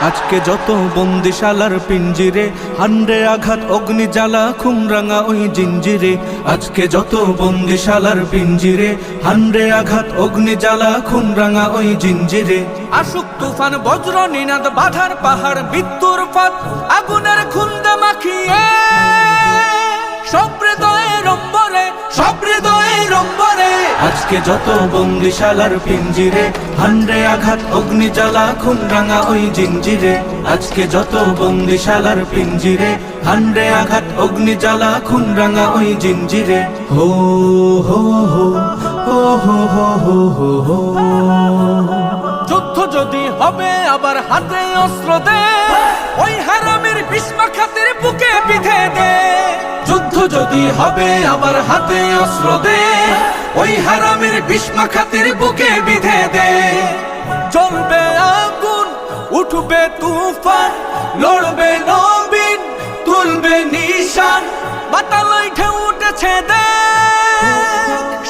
আজকে যত বন্দিশালার পিঞ্জিরে, হান্ডে আঘাত অগ্নি জ্বালা খুমরাঙা ওই জিঞ্জিরে। আজকে যত বন্দিশালার পিঞ্জিরে, হান্ডে আঘাত অগ্নি জ্বালা খুমরাঙা ওই জিঞ্জিরে। আসুক তুফান বজ্র নিনাদ বাধার পাহাড় মৃত্যুর ফাঁদ আগুনের খুন্দে মাখিয়ে, সব হৃদয়ের অম্বরে, সব হৃদয়ের অম্বরে। আজকে যত বন্দিশালার পিঞ্জিরে, হান্ডে আঘাত অগ্নি জ্বালা খুমরাঙা ওই জিঞ্জিরে। আজকে যত বন্দিশালার পিঞ্জিরে, হান্ডে আঘাত অগ্নি জ্বালা খুমরাঙা ওই জিঞ্জিরে। হো হো হো হো হো হো হো হো। যুদ্ধ যদি হবে আবার হাতে অস্ত্র দে, ওই হারামের বিষ্মাখাতের বুকে বিধে দে। যুদ্ধ যদি হবে আবার হাতে অস্ত্র দে, ওই হারামের বিষ্মাখাতের বুকে বিধে দে। জ্বলবে আগুন, উঠবে তুফান, লড়বে নবীন, তুলবে নিশান। বাতালয় ঢেউ উঠেছে দে,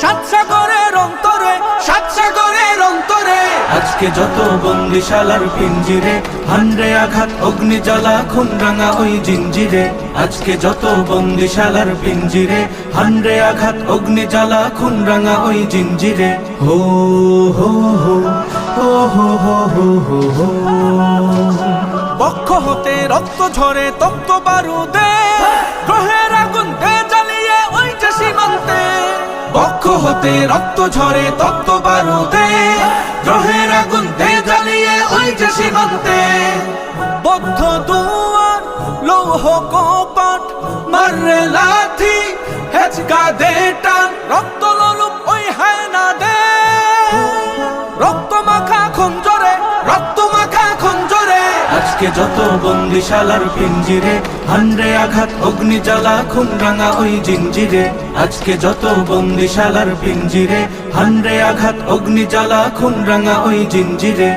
সাত সাগরের অন্তরে, সাত সাগরের অন্তরে। আজকে যত বন্দিশালার পিঞ্জিরে, হান্ডে আঘাত অগ্নি জ্বালা খুমরাঙা ওই জিঞ্জিরে। আজকে যত বন্দিশালার পিঞ্জিরে, হান্ডে আঘাত অগ্নি জ্বালা খুমরাঙা ওই জিঞ্জিরে। হো হো হো হো হো হো হো হো হো। বক্ষ হতে রক্ত ঝরে তপ্ত বারুদে, গ্রহের আগুন দে জ্বালিয়ে ওই যে সীমান্তে। বক্ষ হতে রক্ত ঝরে তপ্ত বারুদে, গ্রহের আগুন দে জ্বালিয়ে ওই যে সীমান্তে। বদ্ধ দুয়ার লৌহ কপাট, মাররে লাথি হেচকা দে টান। রক্ত লোলুপ ওই হায়না দে, রক্ত মাখা খঞ্জরে, রক্ত মাখা খঞ্জরে। আজকে যত বন্দিশালার পিঞ্জিরে, হান্ডে আঘাত অগ্নি জ্বালা খুমরাঙা ওই জিঞ্জিরে। আজকে যত বন্দিশালার পিঞ্জিরে, হান্ডে আঘাত অগ্নি জ্বালা খুমরাঙা ওই জিঞ্জিরে।